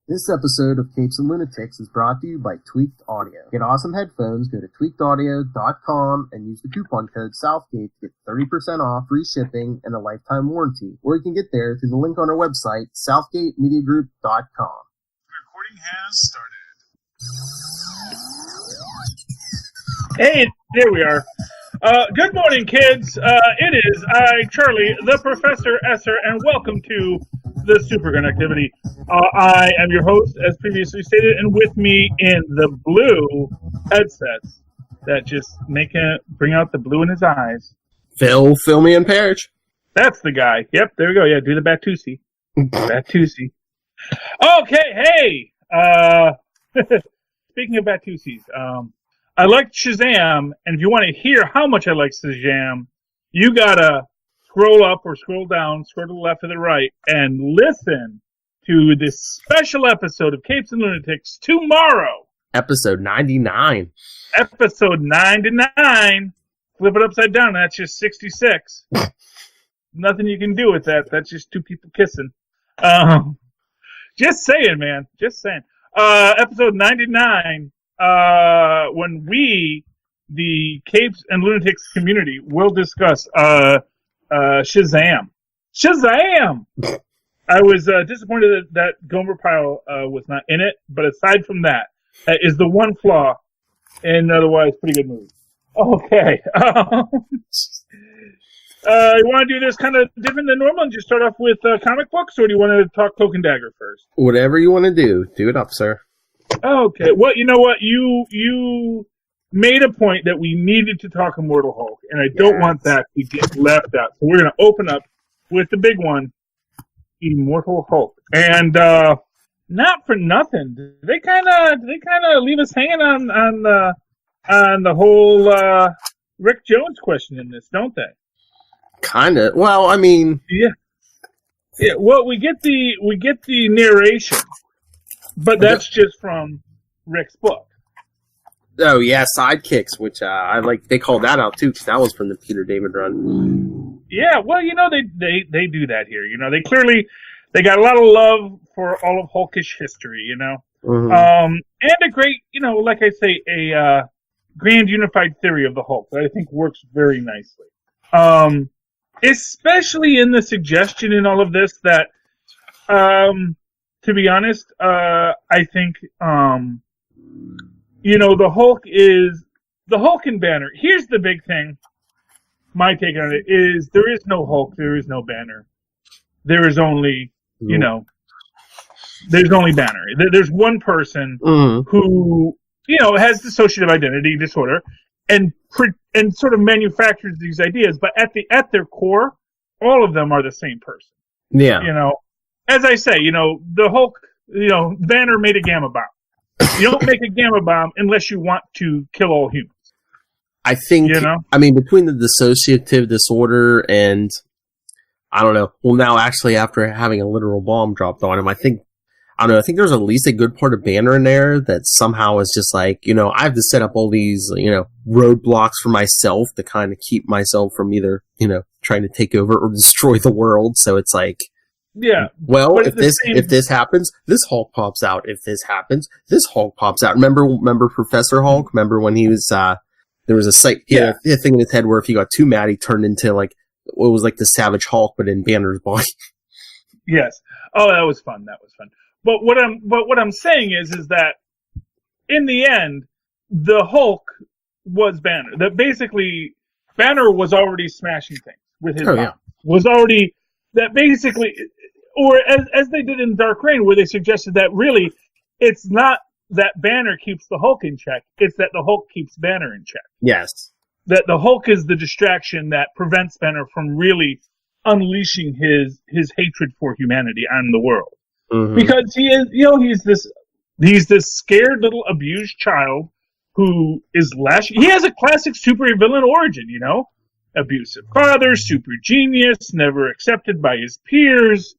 This episode of Capes and Lunatics is brought to you by Tweaked Audio. Get awesome headphones, go to tweakedaudio.com and use the coupon code Southgate to get 30% off, free shipping, and a lifetime warranty. Or you can get there through the link on our website, southgatemediagroup.com. Recording has started. Hey, there we are. Good morning, kids. It is I, Charlie, the Professor Esser, and welcome to the Superconnectivity. I am your host, as previously stated, and with me in the blue headsets that just bring out the blue in his eyes. Phil, me, and Perich. That's the guy. Yep, there we go. Yeah, do the Batusi. Batusi. Okay, hey. Speaking of Batusis, I like Shazam, and if you want to hear how much I like Shazam, you gotta scroll up or scroll down, scroll to the left or the right, and listen to this special episode of Capes and Lunatics tomorrow. Episode 99. Episode 99. Flip it upside down, that's just 66. Nothing you can do with that. That's just two people kissing. Just saying, man. Just saying. Episode 99. When we, the Capes and Lunatics community, will discuss Shazam. Shazam! I was disappointed that Gomer Pyle was not in it, but aside from that, that is the one flaw in otherwise pretty good movie. Okay. You want to do this kind of different than normal and just start off with comic books, or do you want to talk Cloak and Dagger first? Whatever you want to do. Do it up, sir. Okay. Well, you know what? You made a point that we needed to talk Immortal Hulk, and I don't want that to get left out. So we're going to open up with the big one, Immortal Hulk. And not for nothing, they kind of leave us hanging on the whole Rick Jones question in this, don't they? Kind of. Well, I mean, yeah. Well, we get the narration, but that's just from Rick's book. Oh yeah, Sidekicks, which I like. They called that out too, because that was from the Peter David run. Yeah, well, they do that here. They got a lot of love for all of Hulkish history. And a great, like I say, a grand unified theory of the Hulk that I think works very nicely. Especially in the suggestion in all of this that, to be honest, I think, the Hulk and Banner. Here's the big thing. My take on it is there is no Hulk, there is no Banner. There is only, there's only Banner. There's one person who, has dissociative identity disorder and sort of manufactures these ideas, but at their core, all of them are the same person. Yeah. As I say, the Hulk, Banner made a gamma bomb. You don't make a gamma bomb unless you want to kill all humans. I think, between the dissociative disorder and, I don't know, well now actually after having a literal bomb dropped on him, I think there's at least a good part of Banner in there that somehow is just like, I have to set up all these, roadblocks for myself to kind of keep myself from either, trying to take over or destroy the world. So it's like, yeah. Well, if this happens, this Hulk pops out. If this happens, this Hulk pops out. Remember Professor Hulk? Remember when he was, there was a thing in his head where if he got too mad, he turned into like, what was like the Savage Hulk, but in Banner's body. Yes. Oh, that was fun. But what I'm saying is that in the end, the Hulk was Banner. That basically Banner was already smashing things with his bomb. Yeah. Was already that basically, or as they did in Dark Reign, where they suggested that really it's not that Banner keeps the Hulk in check, it's that the Hulk keeps Banner in check. Yes. That the Hulk is the distraction that prevents Banner from really unleashing his hatred for humanity and the world. Mm-hmm. Because he is, he's this scared little abused child who is lashing. He has a classic supervillain origin, abusive father, super genius, never accepted by his peers.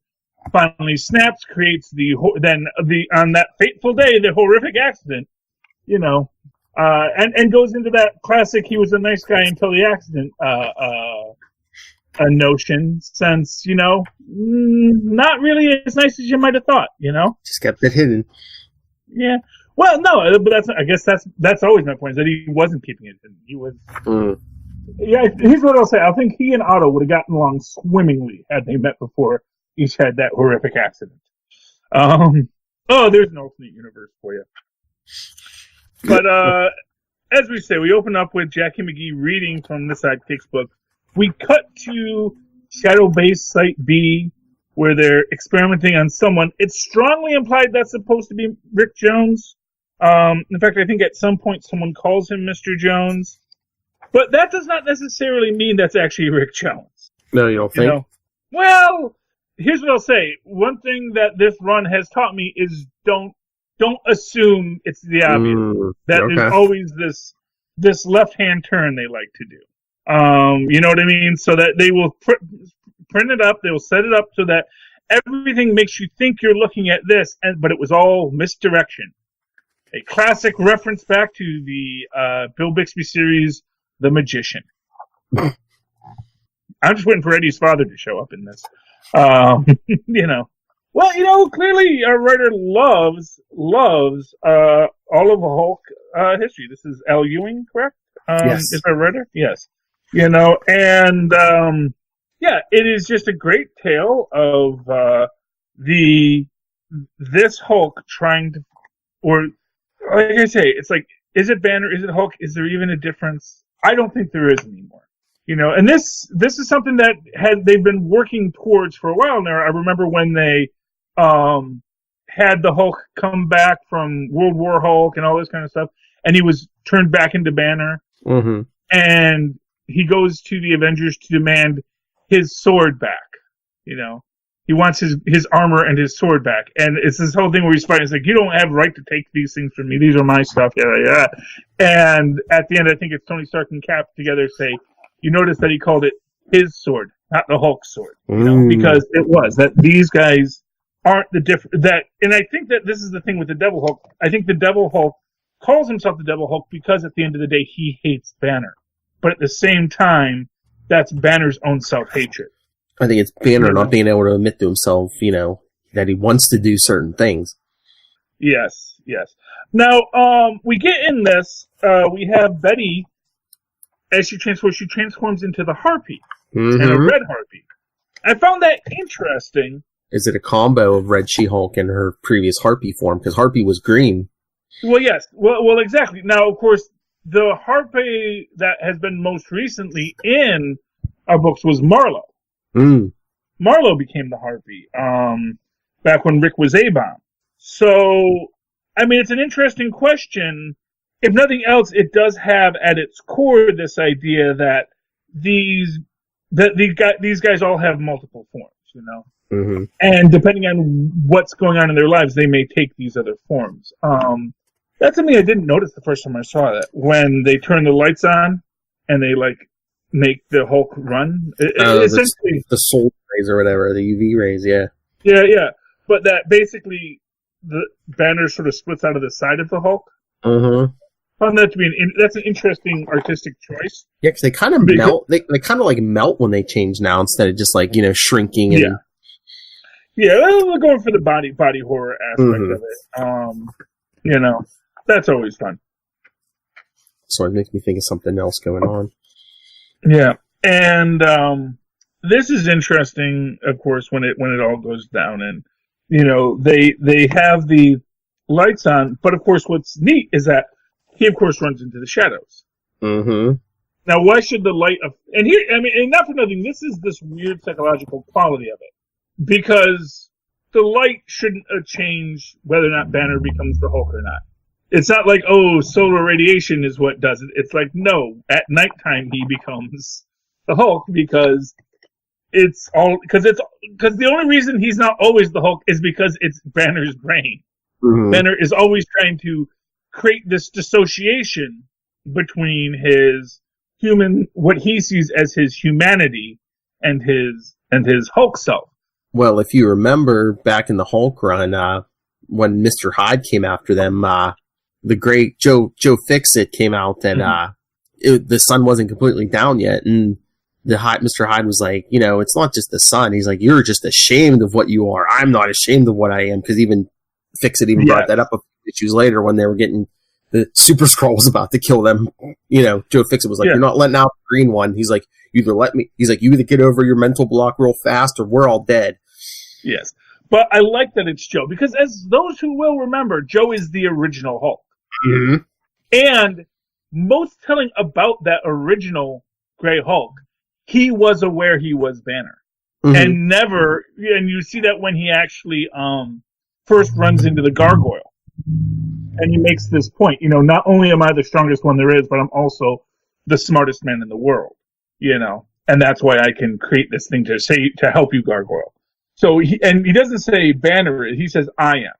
Finally snaps, creates on that fateful day, the horrific accident, and goes into that classic. He was a nice guy until the accident a notion since, not really as nice as you might have thought, Just kept it hidden. Yeah. Well, no, but I guess that's always my point, is that he wasn't keeping it hidden. He was... Yeah, here's what I'll say. I think he and Otto would have gotten along swimmingly had they met before each had that horrific accident. There's an alternate universe for you. But, as we say, we open up with Jackie McGee reading from the Sidekick's book. We cut to Shadow Base Site B, where they're experimenting on someone. It's strongly implied that's supposed to be Rick Jones. In fact, I think at some point someone calls him Mr. Jones. But that does not necessarily mean that's actually Rick Jones. No, you don't think? Well, here's what I'll say. One thing that this run has taught me is don't assume it's the obvious. There's always this left-hand turn they like to do. You know what I mean? So that they will print it up, they will set it up so that everything makes you think you're looking at this, but it was all misdirection. A classic reference back to the Bill Bixby series, The Magician. I'm just waiting for Eddie's father to show up in this. Well, clearly our writer loves all of the Hulk history. This is Al Ewing, correct? Yes. Is our writer? Yes. It is just a great tale of this Hulk trying to, or like I say, it's like, is it Banner? Is it Hulk? Is there even a difference? I don't think there is anymore. And this is something that they've been working towards for a while now. I remember when they had the Hulk come back from World War Hulk and all this kind of stuff, and he was turned back into Banner. Mm-hmm. And he goes to the Avengers to demand his sword back. He wants his armor and his sword back. And it's this whole thing where he's fighting. It's like, you don't have right to take these things from me. These are my stuff. Yeah. And at the end, I think it's Tony Stark and Cap together say, you notice that he called it his sword, not the Hulk's sword. Because it was. That these guys aren't the different... And I think that this is the thing with the Devil Hulk. I think the Devil Hulk calls himself the Devil Hulk because at the end of the day, he hates Banner. But at the same time, that's Banner's own self-hatred. I think it's Banner not being able to admit to himself, that he wants to do certain things. Yes. Now, we get in this, we have Betty, as she transforms into the Harpy, and a red Harpy. I found that interesting. Is it a combo of Red She-Hulk and her previous Harpy form? Because Harpy was green. Well, yes. Well, exactly. Now, of course, the Harpy that has been most recently in our books was Marlowe. Marlowe became the Harpy back when Rick was A-Bomb. So, I mean, it's an interesting question. If nothing else, it does have at its core this idea that these guys all have multiple forms, Mm-hmm. And depending on what's going on in their lives, they may take these other forms. That's something I didn't notice the first time I saw that. When they turn the lights on and they make the Hulk run. Essentially, the soul rays or whatever, the UV rays, yeah. Yeah. But that basically the Banner sort of splits out of the side of the Hulk. Mm-hmm. Found that to be that's an interesting artistic choice. Yeah, because they kind of melt. They kind of melt when they change now instead of just shrinking. And... Yeah. We're going for the body horror aspect of it. That's always fun. So it makes me think of something else going on. Yeah, and this is interesting, of course, when it all goes down, and they have the lights on, but of course, what's neat is that he, of course, runs into the shadows. Mm-hmm. Now, why should the light and not for nothing, this is this weird psychological quality of it, because the light shouldn't change whether or not Banner becomes the Hulk or not. It's not like, solar radiation is what does it. It's like, no, at nighttime he becomes the Hulk because the only reason he's not always the Hulk is because it's Banner's brain. Mm-hmm. Banner is always trying to create this dissociation between his what he sees as his humanity and his Hulk self. Well, if you remember back in the Hulk run, when Mr. Hyde came after them, the great Joe Fixit came out and the sun wasn't completely down yet, and Mr. Hyde was like, it's not just the sun. He's like, you're just ashamed of what you are. I'm not ashamed of what I am, because even Fix-It brought that up a few issues later when they were getting the Super Skrull was about to kill them. Joe Fix-It was like, you're not letting out the green one. He's like, you either get over your mental block real fast or we're all dead. Yes. But I like that it's Joe, because as those who will remember, Joe is the original Hulk. Mm-hmm. And most telling about that original Grey Hulk, he was aware he was Banner. Mm-hmm. And you see that when he actually first runs into the gargoyle. And he makes this point, not only am I the strongest one there is, but I'm also the smartest man in the world, and that's why I can create this thing to help you, gargoyle. So he doesn't say Banner, he says I am,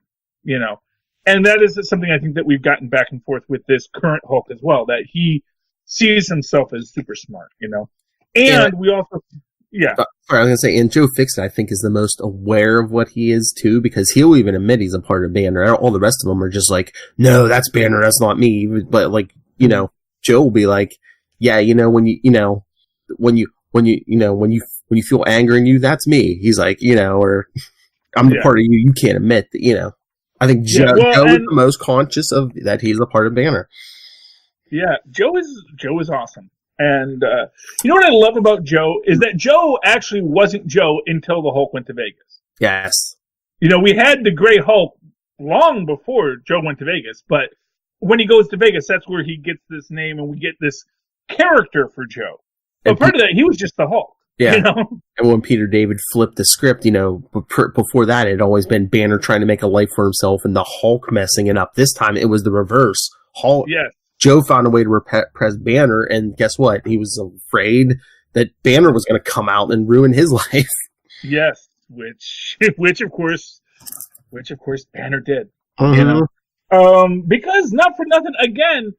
and that is something I think that we've gotten back and forth with this current Hulk as well, that he sees himself as super smart, and we also, yeah. Sorry, I was going to say, and Joe Fix-It, I think, is the most aware of what he is, too, because he'll even admit he's a part of Banner. All the rest of them are just like, no, that's Banner, that's not me. But, like, Joe will be like, yeah, when you feel anger in you, that's me. He's like, or I'm the part of you can't admit that, I think Joe is the most conscious of that he's a part of Banner. Yeah, Joe is awesome. And what I love about Joe is that Joe actually wasn't Joe until the Hulk went to Vegas. Yes. We had the Grey Hulk long before Joe went to Vegas, but when he goes to Vegas, that's where he gets this name and we get this character for Joe. But part of that, he was just the Hulk. Yeah. And when Peter David flipped the script, before that, it had always been Banner trying to make a life for himself and the Hulk messing it up. This time, it was the reverse. Hulk. Yes. Joe found a way to repress Banner, and guess what? He was afraid that Banner was going to come out and ruin his life. Yes, which of course Banner did. Mm-hmm. Because not for nothing, again,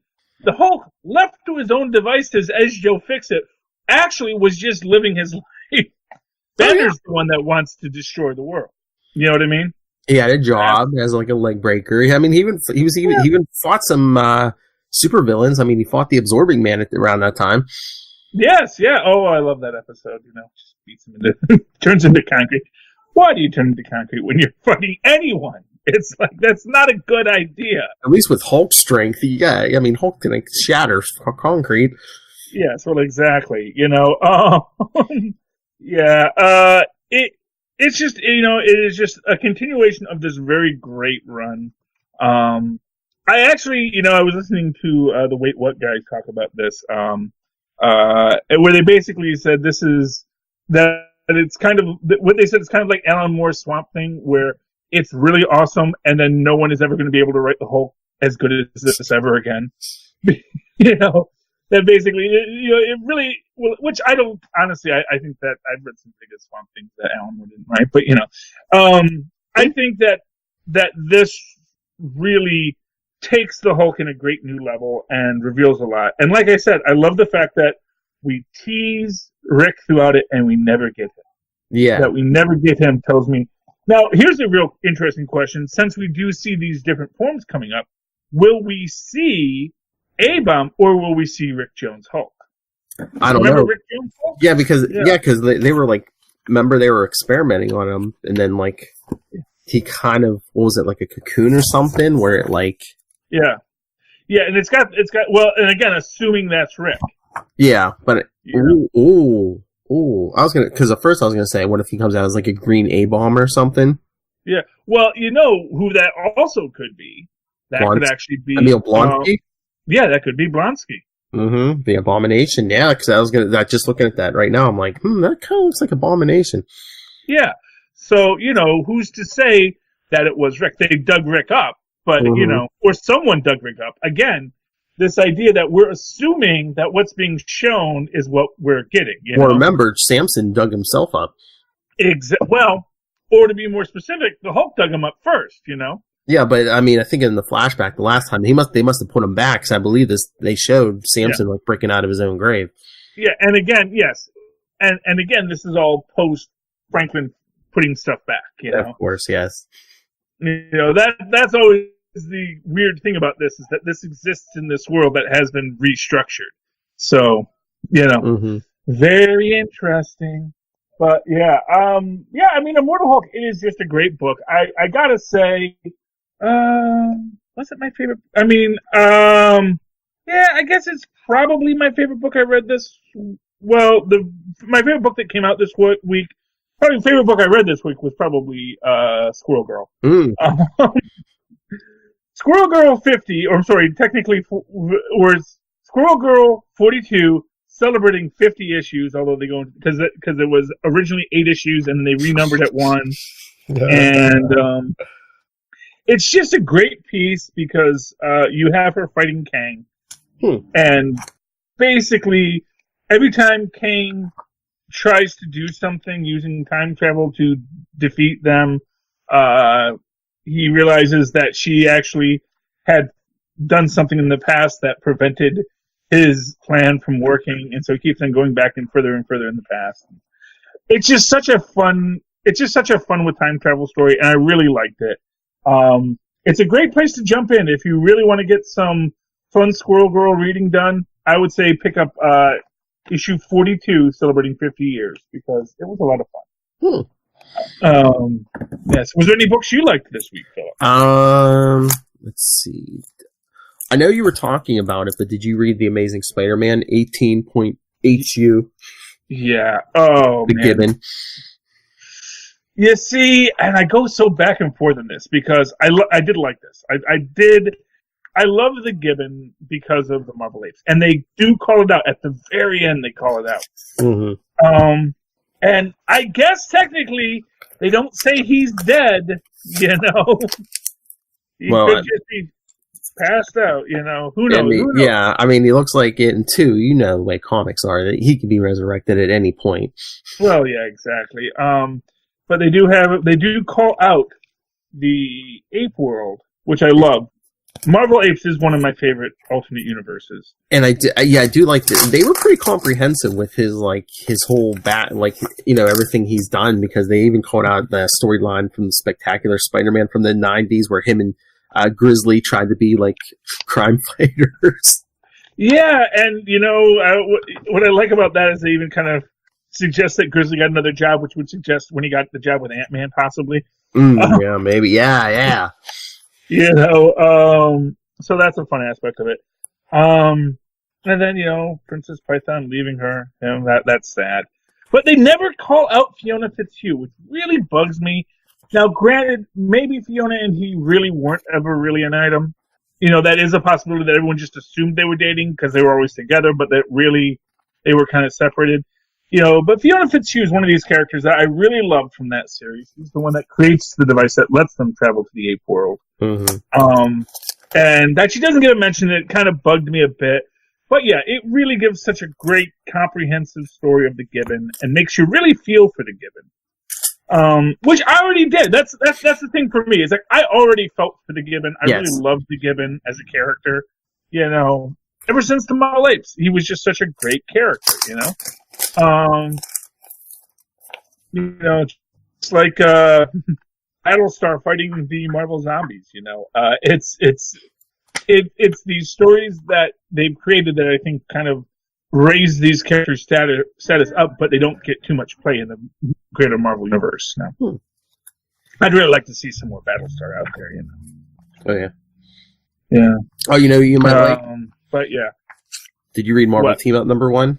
the Hulk, left to his own devices as Joe Fix-It, actually was just living his life. Banner's the one that wants to destroy the world. You know what I mean? He had a job as like a leg breaker. I mean, he even fought some super villains. I mean, he fought the Absorbing Man around that time. Yes, yeah. Oh, I love that episode. Just beats him into, turns into concrete. Why do you turn into concrete when you're fighting anyone? It's like, that's not a good idea. At least with Hulk strength, Hulk can shatter concrete. Yes, well, exactly. It's just, it is just a continuation of this very great run. I actually, I was listening to the Wait What guys talk about this, where they basically said that it's kind of, what they said, it's kind of like Alan Moore's Swamp Thing, where it's really awesome, and then no one is ever going to be able to write the Hulk as good as this ever again. That basically, it really, which I don't, honestly, I think that I've read some pretty good Swamp Things that Alan Moore didn't write, but, I think that this really takes the Hulk in a great new level and reveals a lot. And like I said, I love the fact that we tease Rick throughout it and we never get him. Yeah. That we never get him tells me. Now, here's a real interesting question. Since we do see these different forms coming up, will we see A-Bomb or will we see Rick Jones Hulk? I don't know. Rick Jones Hulk? Yeah, because they were like, remember they were experimenting on him, and then like he kind of, what was it, like a cocoon or something, where it like. Yeah, and it's got well, and again, assuming that's Rick. Yeah, but ooh. I was because at first I was gonna say, what if he comes out as like a green A-Bomb or something? Yeah, well, you know who that also could be. That could actually be Emil Blonsky. Yeah, that could be Blonsky. Mm-hmm. The Abomination. Yeah, because I was just looking at that right now. I'm like, that kind of looks like Abomination. Yeah. So who's to say that it was Rick? They dug Rick up, but or someone dug Rick up. Again, this idea that we're assuming that what's being shown is what we're getting. Remember, Samson dug himself up. Well, or to be more specific, the Hulk dug him up first. Yeah, but I mean, I think in the flashback the last time they must have put him back, because I believe they showed Samson like breaking out of his own grave. Yeah, and again, yes, and again, this is all post Franklin putting stuff back. Of course, yes. That's always the weird thing about this, is that this exists in this world that has been restructured. So Very interesting. But yeah, I mean, Immortal Hulk is just a great book. I gotta say, was it my favorite? I mean, yeah, I guess it's probably my favorite book I read this. Well, my favorite book that came out this week. Probably the favorite book I read this week was probably Squirrel Girl. Squirrel Girl 50, or I'm sorry, technically was Squirrel Girl 42, celebrating 50 issues, although they go because it was originally 8 issues and they renumbered at 1. And it's just a great piece because you have her fighting Kang. And basically, every time Kang tries to do something using time travel to defeat them, he realizes that she actually had done something in the past that prevented his plan from working, and so he keeps on going back and further in the past. It's just such a fun with time travel story, and I really liked it. It's a great place to jump in if you really want to get some fun Squirrel Girl reading done. I would say pick up issue 42, celebrating 50 years, because it was a lot of fun. Yes. Was there any books you liked this week, Philip? Let's see. I know you were talking about it, but did you read The Amazing Spider-Man 18.HU? Yeah. Oh, the man. Gibbon. You see, and I go so back and forth in this because I did like this. I love the Gibbon because of the Marvel Apes, and they do call it out at the very end. They call it out. Mm-hmm. And I guess technically they don't say he's dead. You know, he could just be passed out. You know, who knows? Who knows? Yeah, I mean, he looks like it, and two, you know the way comics are, that he could be resurrected at any point. Well, yeah, exactly. But they do call out the ape world, which I love. Marvel Apes is one of my favorite alternate universes, and I do like they were pretty comprehensive with his whole everything he's done, because they even called out the storyline from the Spectacular Spider-Man from the 90s where him and Grizzly tried to be like crime fighters. Yeah, and you know what I like about that is they even kind of suggest that Grizzly got another job, which would suggest when he got the job with Ant-Man, possibly. Yeah, maybe. Yeah. You know, so that's a fun aspect of it. And then, you know, Princess Python leaving her, you know, that's sad. But they never call out Fiona Fitzhugh, which really bugs me. Now, granted, maybe Fiona and he really weren't ever really an item. You know, that is a possibility that everyone just assumed they were dating because they were always together, but that really they were kind of separated. You know, but Fiona Fitzhugh is one of these characters that I really loved from that series. She's the one that creates the device that lets them travel to the ape world. Mm-hmm. And that she doesn't get a mention, it kind of bugged me a bit. But yeah, it really gives such a great, comprehensive story of the Gibbon and makes you really feel for the Gibbon. Which I already did. That's the thing for me. Is like I already felt for the Gibbon. I really loved the Gibbon as a character. You know, ever since the Marvel Apes, he was just such a great character. You know. You know, it's like Battlestar fighting the Marvel zombies. You know, it's these stories that they've created that I think kind of raise these characters' status up, but they don't get too much play in the greater Marvel universe. Now, I'd really like to see some more Battlestar out there. You know. Oh yeah. Yeah. Oh, you know, you might like. But yeah. Did you read Marvel Team Up #1?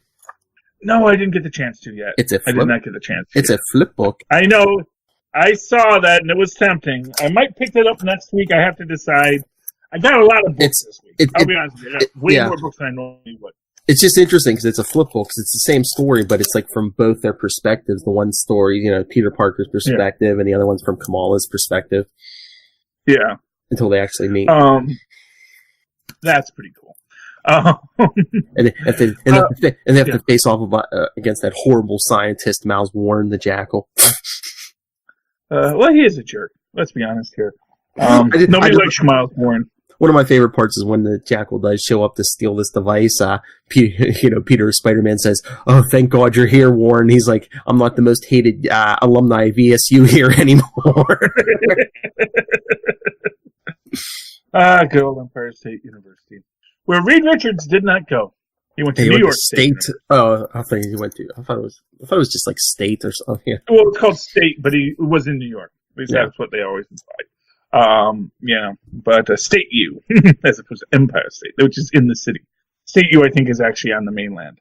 No, I didn't get the chance to yet. I did not get the chance. It's a flip book. I know. I saw that, and it was tempting. I might pick that up next week. I have to decide. I got a lot of books this week. I'll be honest with you. I got way more books than I normally would. It's just interesting because it's a flip book, because it's the same story, but it's like from both their perspectives. The one story, you know, Peter Parker's perspective, and the other one's from Kamala's perspective. Yeah. Until they actually meet. That's pretty cool. And they have to face off against that horrible scientist, Miles Warren, the Jackal. Well, he is a jerk. Let's be honest here. Nobody likes Miles Warren. One of my favorite parts is when the Jackal does show up to steal this device. Peter Spider-Man says, "Oh, thank God you're here, Warren." He's like, "I'm not the most hated alumni of VSU here anymore." Good old Empire State University, where Reed Richards did not go. He went to New York State. Oh, I thought he went to. I thought it was just like state or something. Yeah. Well, it's called state, but he was in New York. At least that's what they always implied. But State U, as opposed to Empire State, which is in the city. State U, I think, is actually on the mainland.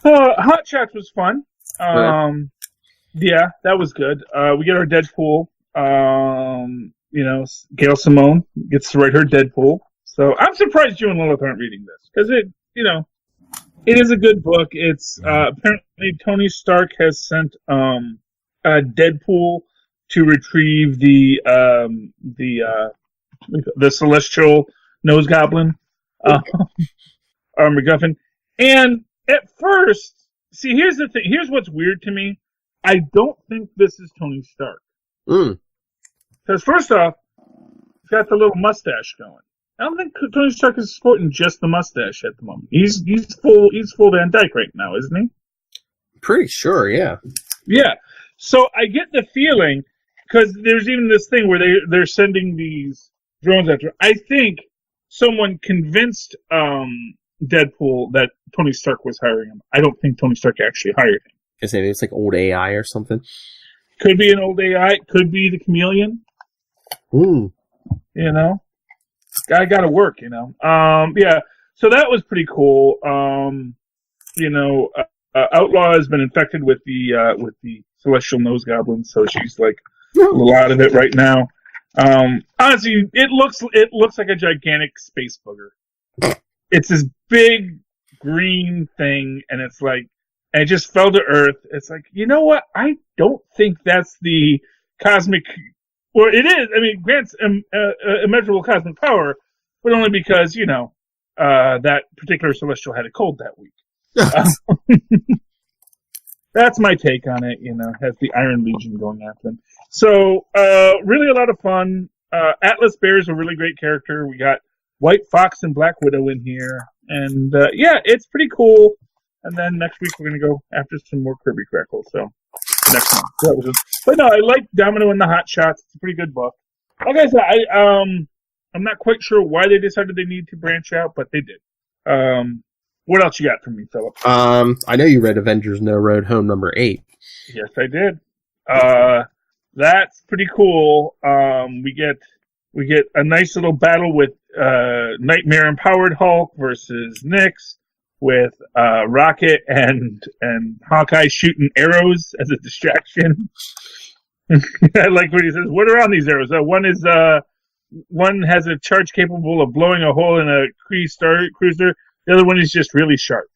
Hotshots was fun. Yeah, that was good. We get our Deadpool. Gail Simone gets to write her Deadpool. So I'm surprised you and Lilith aren't reading this because it is a good book. It's apparently Tony Stark has sent Deadpool to retrieve the celestial nose goblin, MacGuffin. And at first, see, here's the thing. Here's what's weird to me. I don't think this is Tony Stark. Because first off, he's got the little mustache going. I don't think Tony Stark is sporting just the mustache at the moment. He's full Van Dyke right now, isn't he? Pretty sure, yeah. Yeah. So I get the feeling, because there's even this thing where they're sending these drones after. I think someone convinced Deadpool that Tony Stark was hiring him. I don't think Tony Stark actually hired him. It's like old AI or something. Could be an old AI. Could be the chameleon. Ooh. Guy got to work, Yeah. So that was pretty cool. Outlaw has been infected with the celestial nose goblin, so she's like a little out of it right now. Honestly, it looks like a gigantic space booger. It's this big green thing, and it's like, and it just fell to Earth. It's like, you know what? I don't think that's the cosmic. Well, it is. I mean, grants immeasurable cosmic power, but only because that particular celestial had a cold that week. That's my take on it. Has the Iron Legion going after them. So, really a lot of fun. Atlas Bear is a really great character. We got White Fox and Black Widow in here, and it's pretty cool. And then next week we're gonna go after some more Kirby Crackle. So next month. But no, I like Domino and the Hotshots. It's a pretty good book. Like I said, I'm not quite sure why they decided they need to branch out, but they did. What else you got for me, Philip? I know you read Avengers No Road Home number 8. Yes, I did. That's pretty cool. We get a nice little battle with Nightmare Empowered Hulk versus Nyx, with Rocket and Hawkeye shooting arrows as a distraction. I like what he says. What are on these arrows? One has a charge capable of blowing a hole in a Kree Star Cruiser. The other one is just really sharp.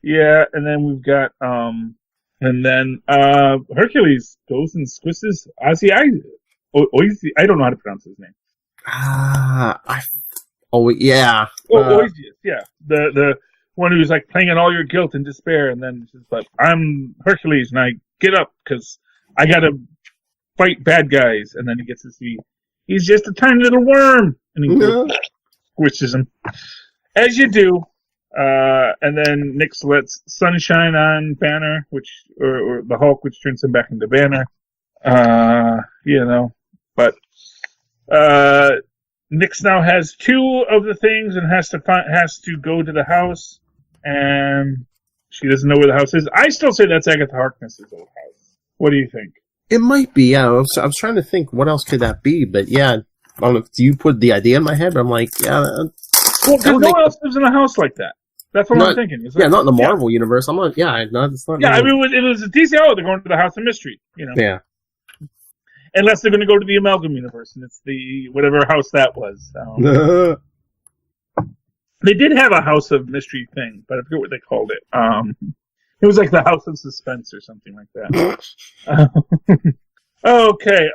Yeah, and then we've got Hercules goes and squishes Ozzy. I don't know how to pronounce his name. Yeah. Oisius, yeah. The one who's like playing on all your guilt and despair, and then it's like, I'm Hercules, and I get up because I gotta fight bad guys, and then he gets to see he's just a tiny little worm, and he squishes him, as you do. And then Nyx lets Sunshine on Banner, or the Hulk, which turns him back into Banner. But Nyx now has 2 of the things and has to go to the house, and she doesn't know where the house is. I still say that's Agatha Harkness's old house. What do you think? It might be, yeah. I was trying to think, what else could that be? But yeah, I don't know. Do you put the idea in my head? But I'm like, yeah. Well, because no one else lives in a house like that. That's what I'm thinking. Not in the Marvel universe. I'm like, yeah, it's not. Yeah, I mean, it was a DC. They're going to the House of Mystery. Yeah. Unless they're going to go to the Amalgam universe, and it's the whatever house that was. They did have a House of Mystery thing, but I forget what they called it. It was like the House of Suspense or something like that. Okay.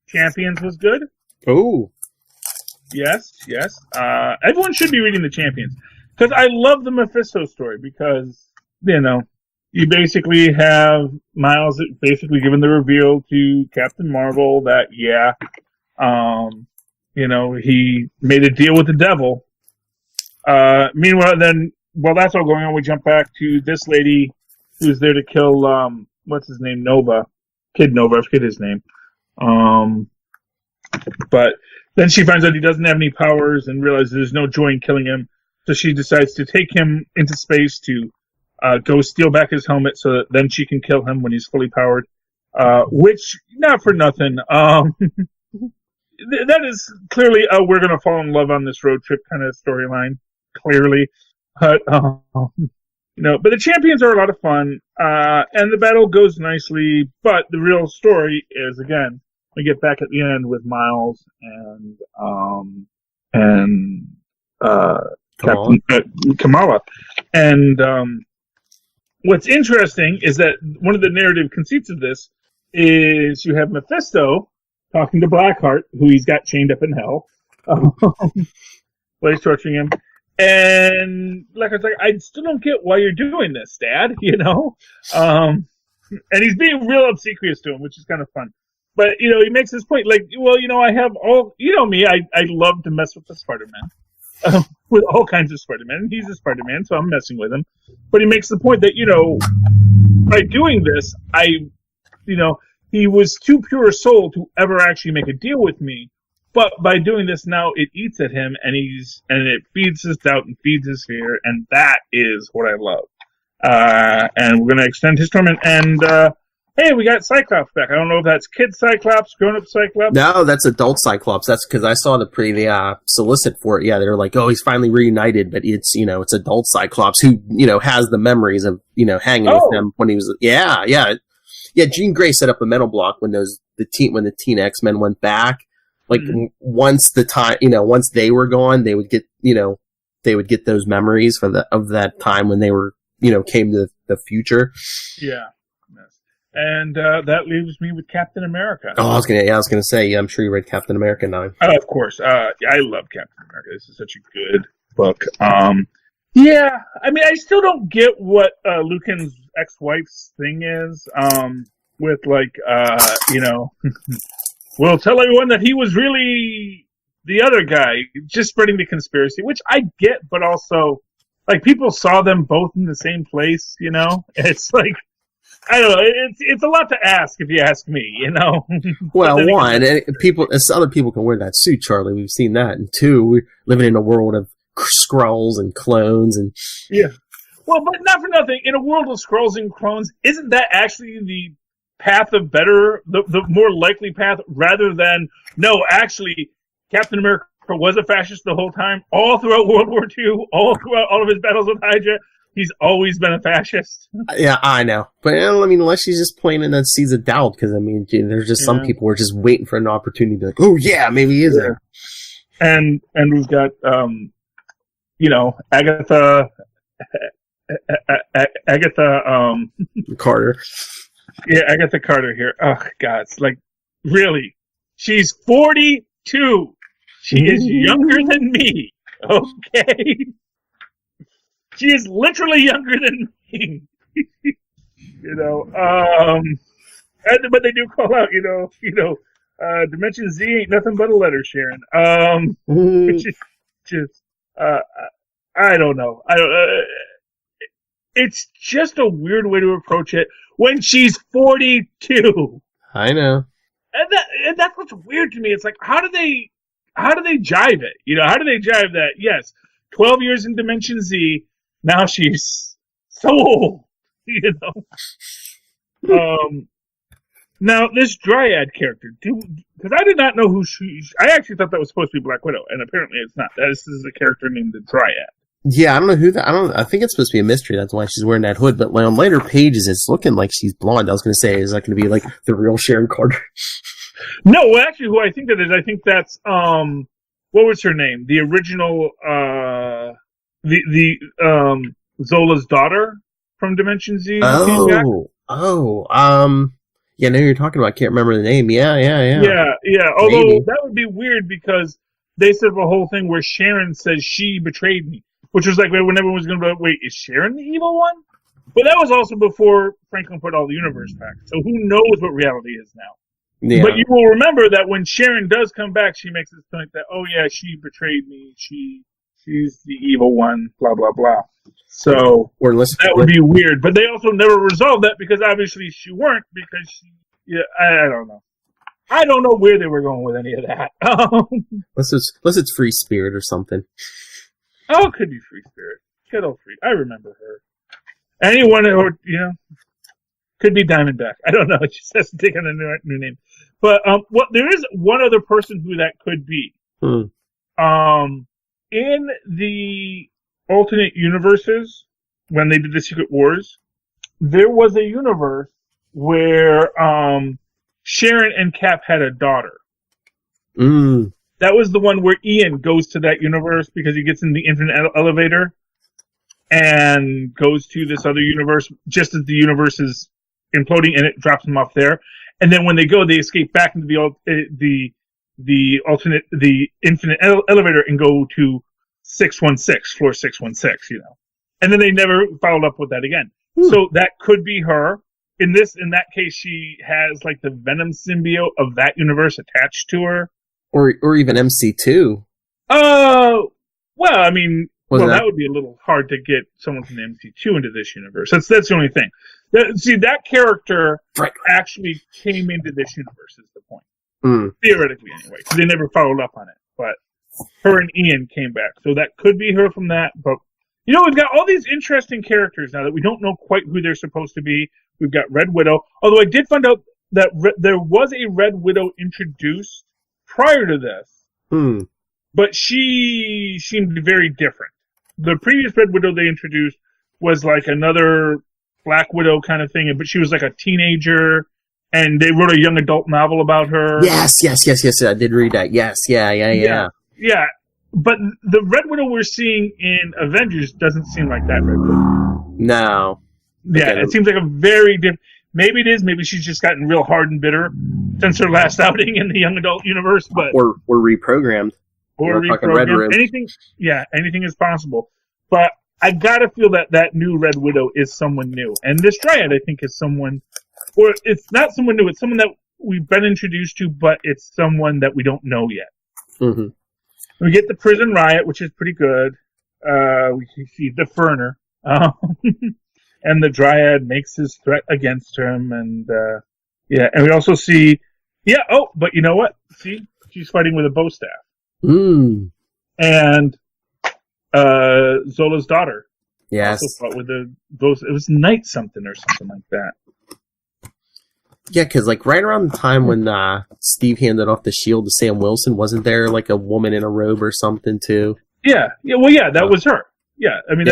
Champions was good. Oh. Yes. Everyone should be reading the Champions. Because I love the Mephisto story, because, you basically have Miles basically giving the reveal to Captain Marvel that, he made a deal with the devil. Meanwhile, then, while that's all going on, we jump back to this lady who's there to kill, what's his name? Nova. Kid Nova, I forget his name. But then she finds out he doesn't have any powers and realizes there's no joy in killing him. So she decides to take him into space to go steal back his helmet so that then she can kill him when he's fully powered. Which, not for nothing, that is clearly we're going to fall in love on this road trip kind of storyline, clearly. But, but the champions are a lot of fun, and the battle goes nicely, but the real story is, again, we get back at the end with Miles and Captain Kamala. And what's interesting is that one of the narrative conceits of this is you have Mephisto talking to Blackheart, who he's got chained up in hell, while he's torturing him. And Blackheart's like, I still don't get why you're doing this, Dad, and he's being real obsequious to him, which is kind of fun. But, he makes this point, like, well, I have all, me, I love to mess with the Spider-Man, with all kinds of Spider-Man. He's a Spider-Man, so I'm messing with him. But he makes the point that, by doing this, he was too pure a soul to ever actually make a deal with me. But by doing this now, it eats at him, and it feeds his doubt and feeds his fear, and that is what I love. And we're going to extend his torment, and hey, we got Cyclops back. I don't know if that's kid Cyclops, grown-up Cyclops. No, that's adult Cyclops. That's because I saw the solicit for it. Yeah, they were like, oh, he's finally reunited, but it's, it's adult Cyclops who, has the memories of, hanging with them when he was, Yeah, Jean Grey set up a mental block when the Teen X-Men went back. Like, once once they were gone, they would get those memories of that time when they were, came to the future. Yeah. And that leaves me with Captain America. Oh, I was gonna say, I'm sure you read Captain America now. Of course. I love Captain America. This is such a good book. Yeah, I mean, I still don't get what Lucan's ex-wife's thing is. With we'll tell everyone that he was really the other guy, just spreading the conspiracy, which I get, but also, like, people saw them both in the same place, It's like, I don't know, it's a lot to ask if you ask me, Well, one, other people can wear that suit, Charlie. We've seen that. And two, we're living in a world of Skrulls and clones and... Yeah. Well, but not for nothing, in a world of Skrulls and clones, isn't that actually the path of the more likely path, rather than, no, actually, Captain America was a fascist the whole time, all throughout World War II, all throughout all of his battles with Hydra, he's always been a fascist. Yeah, I know. But, unless she's just planting that seeds of doubt, because, there's just some people who are just waiting for an opportunity to be like, oh, yeah, maybe he is there. And we've got, Agatha Carter. Yeah, Agatha Carter here. Oh, God, it's like, really? She's 42. She is younger than me, okay? She is literally younger than me. But they do call out, Dimension Z ain't nothing but a letter, Sharon. Which is just, I don't know. It's just a weird way to approach it when she's 42. I know. And that's what's weird to me. It's like, how do they jive it? How do they jive that? Yes, 12 years in Dimension Z. Now she's so old, Now, this Dryad character, because I did not know who I actually thought that was supposed to be Black Widow, and apparently it's not. This is a character named the Dryad. Yeah, I don't know who that. I think it's supposed to be a mystery. That's why she's wearing that hood. But on later pages, it's looking like she's blonde. I was going to say, is that going to be like the real Sharon Carter? No, well, actually, who I think that is, I think that's what was her name? The original Zola's daughter from Dimension Z. Yeah, I know who you're talking about. I can't remember the name. Yeah. Although maybe. That would be weird because they set up a whole thing where Sharon says she betrayed me, which was like when everyone was going to be like, wait, is Sharon the evil one? But that was also before Franklin put all the universe back. So who knows what reality is now? Yeah. But you will remember that when Sharon does come back, she makes this point that, oh yeah, she betrayed me. She's the evil one, blah, blah, blah. So that would be weird. But they also never resolved that because obviously she weren't, because I don't know. I don't know where they were going with any of that. Unless it's Free Spirit or something. Oh, it could be Free Spirit. Good old Free. I remember her. Anyone, or could be Diamondback. I don't know. It just has to take on a new name. But there is one other person who that could be. In the alternate universes, when they did the Secret Wars, there was a universe where Sharon and Cap had a daughter. That was the one where Ian goes to that universe because he gets in the infinite elevator and goes to this other universe just as the universe is imploding, and it drops him off there. And then when they go, they escape back into the infinite elevator and go to 616, floor 616, And then they never followed up with that again. So that could be her. In that case, she has like the Venom symbiote of that universe attached to her. Or even MC2. Well, I mean, that would be a little hard to get someone from the MC2 into this universe. That's the only thing. That character actually came into this universe is the point. Theoretically, anyway. So they never followed up on it. But her and Ian came back. So that could be her from that. But, we've got all these interesting characters now that we don't know quite who they're supposed to be. We've got Red Widow. Although I did find out that there was a Red Widow introduced prior to this. But she seemed very different. The previous Red Widow they introduced was like another Black Widow kind of thing, but she was like a teenager, and they wrote a young adult novel about her. Yes, I did read that. Yes, yeah. Yeah, but the Red Widow we're seeing in Avengers doesn't seem like that Red Widow. No. Yeah, it seems like a very different... Maybe it is. Maybe she's just gotten real hard and bitter since her last outing in the young adult universe. But or reprogrammed. Or reprogrammed. Anything is possible. But I gotta feel that new Red Widow is someone new. And this Dryad, I think, is someone... Or it's not someone new. It's someone that we've been introduced to, but it's someone that we don't know yet. We get the prison riot, which is pretty good. We see the Ferner. And the Dryad makes his threat against him, and and we also see, but you know what? See, she's fighting with a bow staff. And Zola's daughter. Yes. Also fought with it was Knight something or something like that. Yeah, because like right around the time when Steve handed off the shield to Sam Wilson, wasn't there like a woman in a robe or something too? Yeah. That was her. Yeah, I mean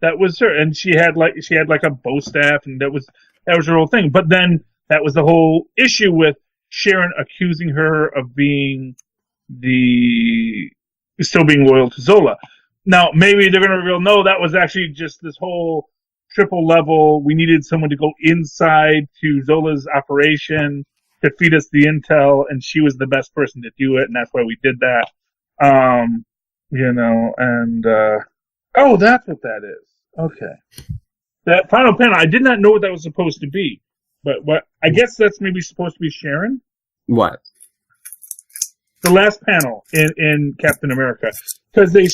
that was her, and she had like a bow staff, and that was her whole thing. But then that was the whole issue with Sharon accusing her of still being loyal to Zola. Now maybe they're gonna reveal no, that was actually just this whole triple level. We needed someone to go inside to Zola's operation to feed us the intel, and she was the best person to do it, and that's why we did that. Oh, that's what that is. Okay. That final panel, I did not know what that was supposed to be. But I guess that's maybe supposed to be Sharon? What? The last panel in Captain America. Because they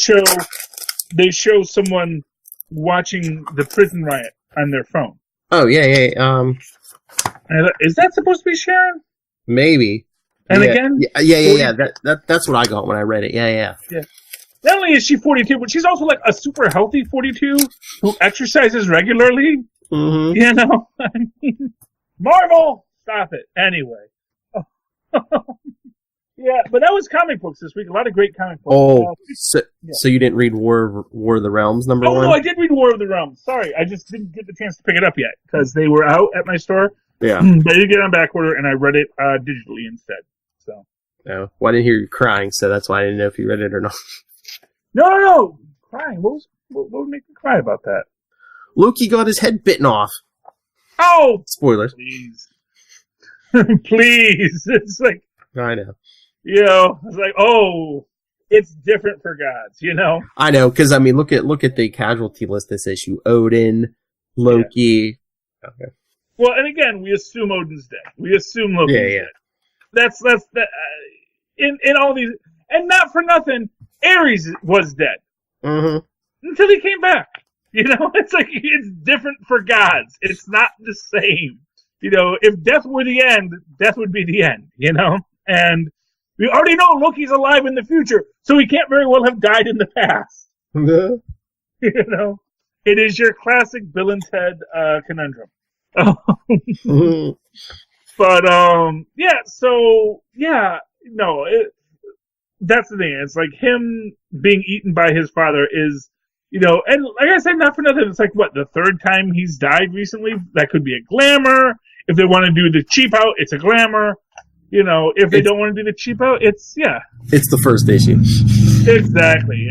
show someone watching the prison riot on their phone. Oh, yeah. Is that supposed to be Sharon? Maybe. And again? Yeah. That's what I got when I read it. Yeah. Not only is she 42, but she's also like a super healthy 42 who exercises regularly. I mean, Marvel! Stop it. Anyway. Yeah, but that was comic books this week. A lot of great comic books. Oh, so you didn't read War of the Realms #1? Oh, no, I did read War of the Realms. Sorry, I just didn't get the chance to pick it up yet because they were out at my store. Yeah. But I did get it on back order, and I read it digitally instead. So. Oh, well, I didn't hear you crying, so that's why I didn't know if you read it or not. No. Crying. What would make me cry about that? Loki got his head bitten off. Oh! Spoilers. Please. Please. It's like... I know. It's like, it's different for gods, I know, because, I mean, look at the casualty list this issue. Odin, Loki. Yeah. Okay. Well, and again, we assume Odin's dead. We assume Loki's dead. That's that. In all these... And not for nothing... Ares was dead. Until he came back. It's like, it's different for gods. It's not the same. if death were the end, death would be the end, And we already know Loki's alive in the future, so he can't very well have died in the past. It is your classic Bill and Ted conundrum. But that's the thing. It's like him being eaten by his father is, and like I said, not for nothing. It's like the third time he's died recently. That could be a glamour. If they want to do the cheap out, it's a glamour. If they don't want to do the cheap out, it's the first issue. Exactly.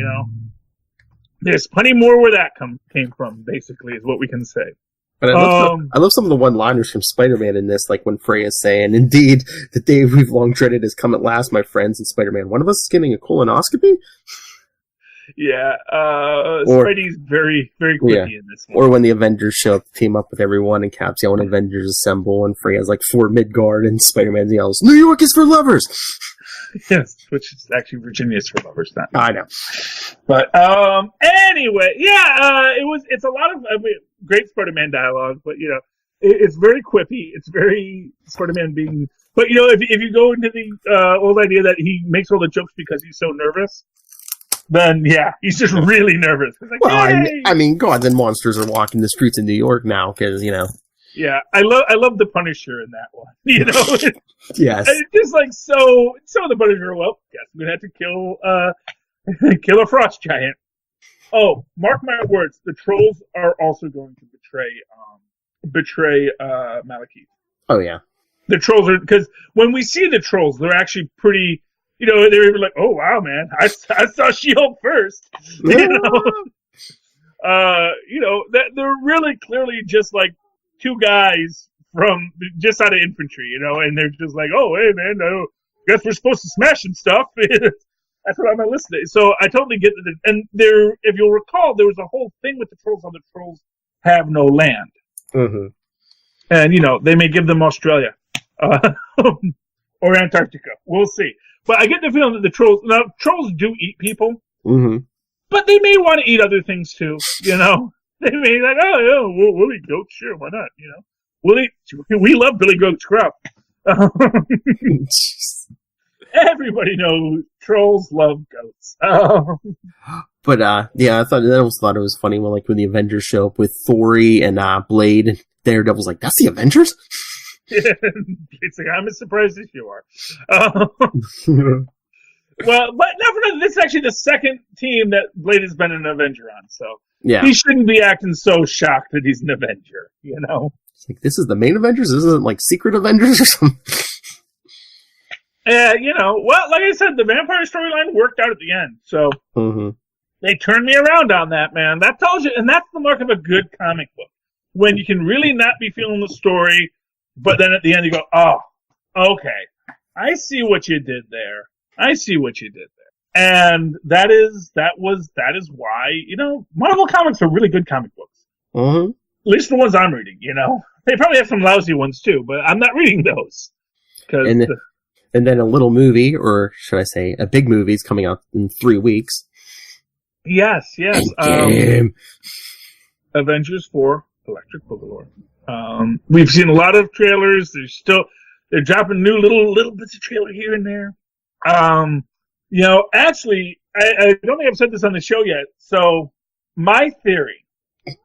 There's plenty more where that came from. Basically, is what we can say. But I love some of the one-liners from Spider-Man in this, like when Freya's saying, "Indeed, the day we've long dreaded has come at last, my friends." And Spider-Man, one of us is getting a colonoscopy? Yeah, Spidey's very, very quippy in this one. Or when the Avengers show up to team up with everyone, and Cap's yelling, "Avengers assemble," and Freya's like, "For Midgard," and Spider-Man yells, "New York is for lovers!" Yes, which is actually Virginia is for lovers, not. I know. But, anyway, it's a lot of, great Spider-Man dialogue, but, it's very quippy. It's very Spider-Man being, but, if you go into the, old idea that he makes all the jokes because he's so nervous, then, he's just really nervous. Like, well, I mean, gods and monsters are walking the streets in New York now, because, Yeah, I love the Punisher in that one. Yes. It's just like so the Punisher. Well, guess I'm gonna have to kill a frost giant. Oh, mark my words, the trolls are also going to betray Malekith. Oh yeah. The trolls are, because when we see the trolls, they're actually pretty. They're even like, "Oh wow, man, I saw She-Hulk first." That they're really clearly just like two guys from just out of infantry, and they're just like, "Oh, hey, man, I guess we're supposed to smash some stuff." That's what I'm going to listen to. So I totally get that. And if you'll recall, there was a whole thing with the trolls on the trolls have no land. Mm-hmm. And, they may give them Australia or Antarctica. We'll see. But I get the feeling that the trolls do eat people, mm-hmm. but they may want to eat other things too, They may be like, "Oh, yeah, we'll eat goats, sure, why not, we love Billy Goat's crap." Everybody knows trolls love goats. But, I thought it was funny when the Avengers show up with Thori and, Blade, and Daredevil's like, "That's the Avengers?" It's like, I'm as surprised as you are. Well, but not for nothing, this is actually the second team that Blade has been an Avenger on, so he shouldn't be acting so shocked that he's an Avenger, It's like, this is the main Avengers? This isn't like Secret Avengers or something? Well, like I said, the vampire storyline worked out at the end, so they turned me around on that, man. That tells you, and that's the mark of a good comic book. When you can really not be feeling the story, but then at the end you go, "Oh, okay, I see what you did there. And that is why, Marvel comics are really good comic books. Mm-hmm. At least the ones I'm reading, They probably have some lousy ones too, but I'm not reading those. And then a little movie, or should I say a big movie, is coming out in 3 weeks. Yes. Avengers 4, Electric Boogaloo. We've seen a lot of trailers. They're dropping new little bits of trailer here and there. Actually, I don't think I've said this on the show yet. So, my theory,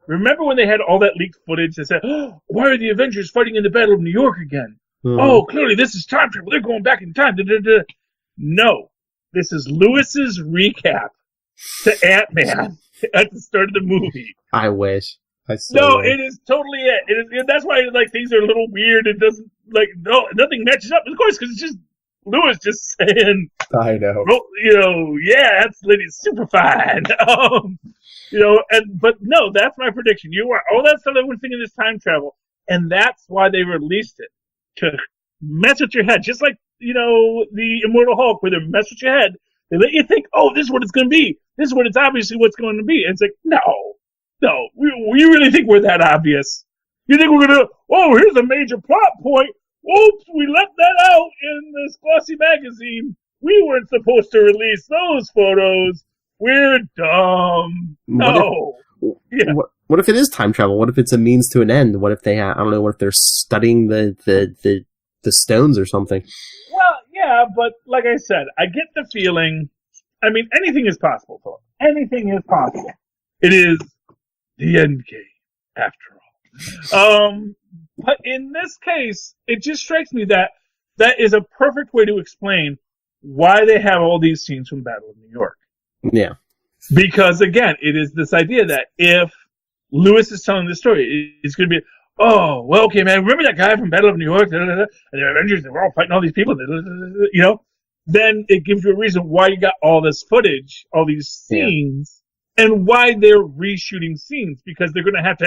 remember when they had all that leaked footage that said, "Oh, why are the Avengers fighting in the Battle of New York again? Mm-hmm. Oh, clearly this is time travel. They're going back in time." No, this is Lewis's recap to Ant-Man at the start of the movie. I wish. It is totally it. That's why things are a little weird. It doesn't nothing matches up. Of course, because it's just Lewis just saying, "I know." That's lady's super fine. But no, that's my prediction. You are all that stuff that we're thinking is time travel, and that's why they released it to mess with your head, just like the Immortal Hulk, where they mess with your head. They let you think, "Oh, this is what it's going to be. This is what it's obviously what's going to be." And it's like, no, we really think we're that obvious. You think we're gonna? Oh, here's a major plot point. Oops, we left that out in this glossy magazine. We weren't supposed to release those photos. We're dumb. No. What if it is time travel? What if it's a means to an end? What if they I don't know, what if they're studying the stones or something? Well, yeah, but like I said, I get the feeling, I mean, anything is possible, Philip. Anything is possible. It is the end game, after all. But in this case, it just strikes me that is a perfect way to explain why they have all these scenes from Battle of New York. Yeah. Because, again, it is this idea that if Lewis is telling this story, it's going to be, oh, well, okay, man, remember that guy from Battle of New York? And the Avengers, they were all fighting all these people, you know? Then it gives you a reason why you got all this footage, all these scenes, and why they're reshooting scenes, because they're going to have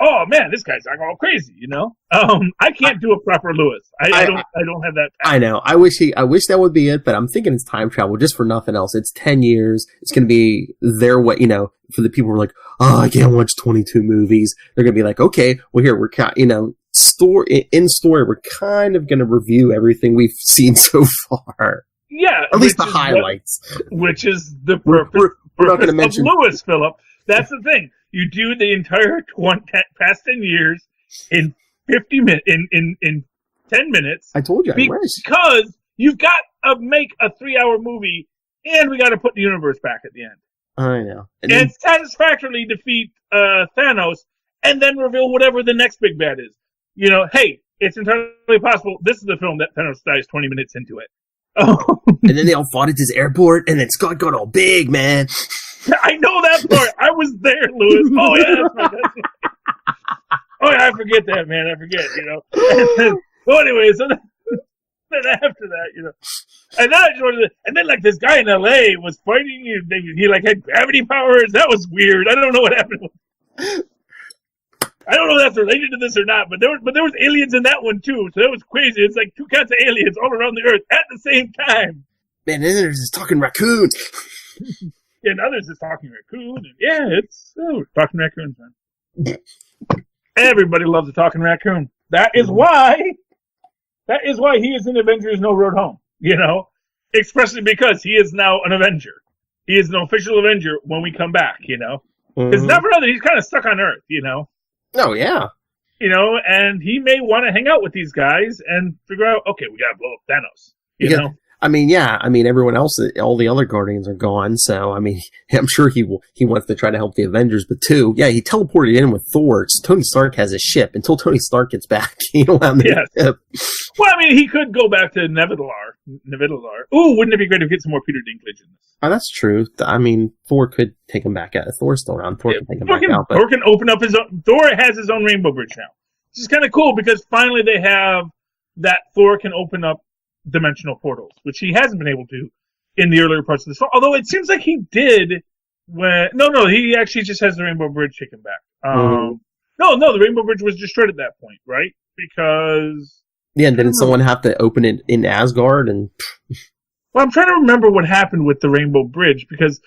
oh man, this guy's like all crazy, you know? I can't do a proper Lewis. I don't have that passion. I know. I wish that would be it, but I'm thinking it's time travel just for nothing else. It's 10 years. It's going to be their way, you know, for the people who are like, oh, I can't watch 22 movies. They're going to be like, okay, well here, we're story, we're kind of going to review everything we've seen so far. Yeah. At least the highlights. Which is the purpose we're not going to mention of Lewis, Philip. That's the thing. You do the entire past 10 years in 50 minutes, in 10 minutes. I told you, because you've got to make a 3-hour movie, and we got to put the universe back at the end. I know. And satisfactorily defeat Thanos, and then reveal whatever the next big bad is. You know, hey, it's entirely possible this is the film that Thanos dies 20 minutes into it. And then they all fought at this airport, and then Scott got all big, man. I know that part. I was there, Lewis. Oh, yeah. That's right. Oh, yeah, I forget that, man. I forget, you know. Well, anyway, so then after that, you know. And then I just wanted to, and then, like, this guy in L.A. was fighting. He like, had gravity powers. That was weird. I don't know what happened. I don't know if that's related to this or not, but there was aliens in that one, too. So that was crazy. It's like two kinds of aliens all around the Earth at the same time. Man, then there's this talking raccoon. And others is talking raccoon. And yeah, it's talking raccoons, man. Everybody loves a talking raccoon. That is why he is in Avengers No Road Home, you know? Especially because he is now an Avenger. He is an official Avenger when we come back, you know? Because not for nothing, he's kind of stuck on Earth, you know? Oh, yeah. You know, and he may want to hang out with these guys and figure out, okay, we got to blow up Thanos, you know? I mean, yeah. I mean, everyone else, all the other Guardians are gone. So, I mean, I'm sure he wants to try to help the Avengers. But too, yeah, he teleported in with Thor. Tony Stark has a ship. Until Tony Stark gets back, he don't have the ship. Well, I mean, he could go back to Nevidalar. Ooh, wouldn't it be great to get some more Peter Dinklage in this? Oh, that's true. I mean, Thor could take him back out. Thor's still around. Thor can take him back out. But Thor can open up his own. Thor has his own Rainbow Bridge now. Which is kind of cool because finally they have that Thor can open up dimensional portals, which he hasn't been able to in the earlier parts of the film. Although it seems like he did when... No, he actually just has the Rainbow Bridge taken back. No, the Rainbow Bridge was destroyed at that point, right? Because... Yeah, and didn't someone have to open it in Asgard? And well, I'm trying to remember what happened with the Rainbow Bridge, because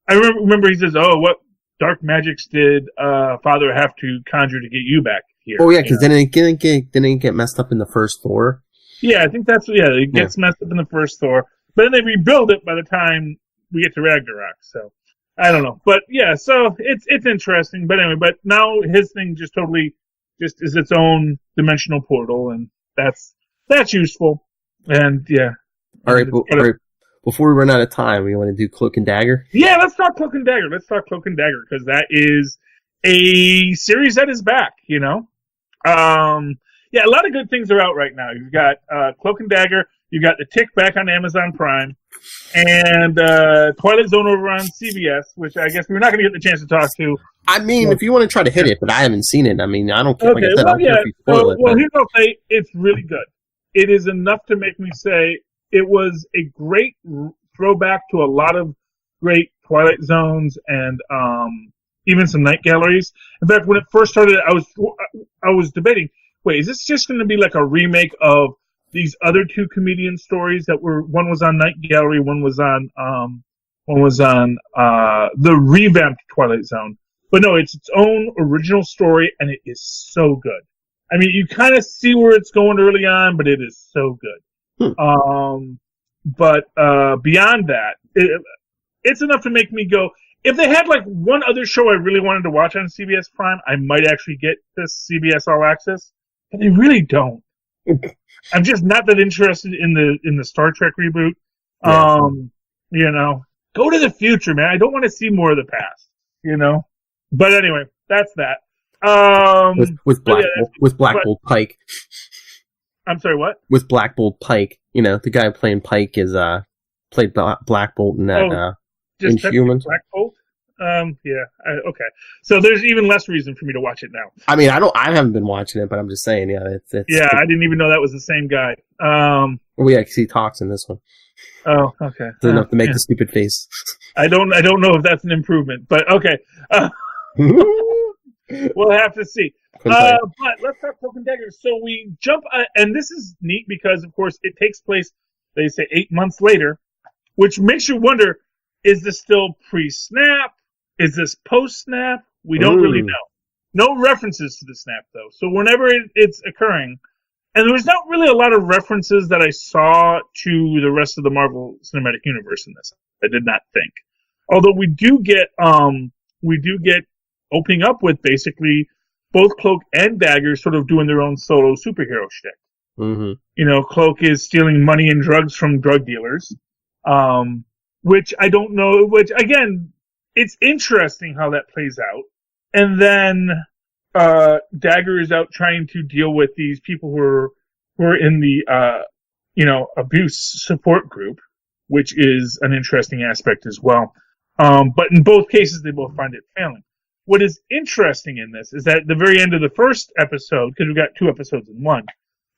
I remember he says, oh, what dark magics did Father have to conjure to get you back here? Oh, yeah, because didn't it get messed up in the first Thor? Yeah, I think that's... Yeah, it gets messed up in the first Thor. But then they rebuild it by the time we get to Ragnarok, so... I don't know. But, yeah, so it's interesting. But anyway, but now his thing just totally just is its own dimensional portal, and that's useful. And, yeah. All right, before we run out of time, we want to do Cloak and Dagger? Yeah, let's talk Cloak and Dagger. Because that is a series that is back, you know? Yeah, a lot of good things are out right now. You've got Cloak and Dagger. You've got The Tick back on Amazon Prime. And Twilight Zone over on CBS, which I guess we're not going to get the chance to talk to. I mean, if you want to try to hit it, but I haven't seen it. I mean, I don't care. Okay, like I said, I don't care if you spoil it. Well, here's what I'll say. It's really good. It is enough to make me say it was a great throwback to a lot of great Twilight Zones and even some Night Galleries. In fact, when it first started, I was debating, wait, is this just going to be like a remake of these other two comedian stories that one was on Night Gallery, one was on the revamped Twilight Zone. But no, it's its own original story, and it is so good. I mean, you kind of see where it's going early on, but it is so good. But beyond that, it's enough to make me go, if they had like one other show I really wanted to watch on CBS Prime, I might actually get this CBS All Access, but they really don't. I'm just not that interested in the Star Trek reboot. Yeah. You know, go to the future, man. I don't want to see more of the past. You know, but anyway, that's that. With Black Bolt Pike. I'm sorry, what? With Black Bolt Pike, you know, the guy playing Pike is played Black Bolt in that Inhumans. Black Bolt. Okay. So there's even less reason for me to watch it now. I mean, I haven't been watching it, but I'm just saying, yeah, it's I didn't even know that was the same guy. Well, yeah, because he talks in this one. Oh, okay. Doesn't have to make the stupid face. I don't know if that's an improvement, but okay. We'll have to see. But let's talk Cloak and Dagger. So we jump, and this is neat because, of course, it takes place, they say, 8 months later, which makes you wonder, is this still pre-snap? Is this post-snap? We don't really know. No references to the snap, though. So whenever it's occurring, and there was not really a lot of references that I saw to the rest of the Marvel Cinematic Universe in this. I did not think. Although we do get opening up with basically both Cloak and Dagger sort of doing their own solo superhero shtick. Mm-hmm. You know, Cloak is stealing money and drugs from drug dealers, which I don't know. Which again, it's interesting how that plays out. And then Dagger is out trying to deal with these people who are in the abuse support group, which is an interesting aspect as well. But in both cases, they both find it failing. What is interesting in this is that at the very end of the first episode, because we've got 2 episodes in one,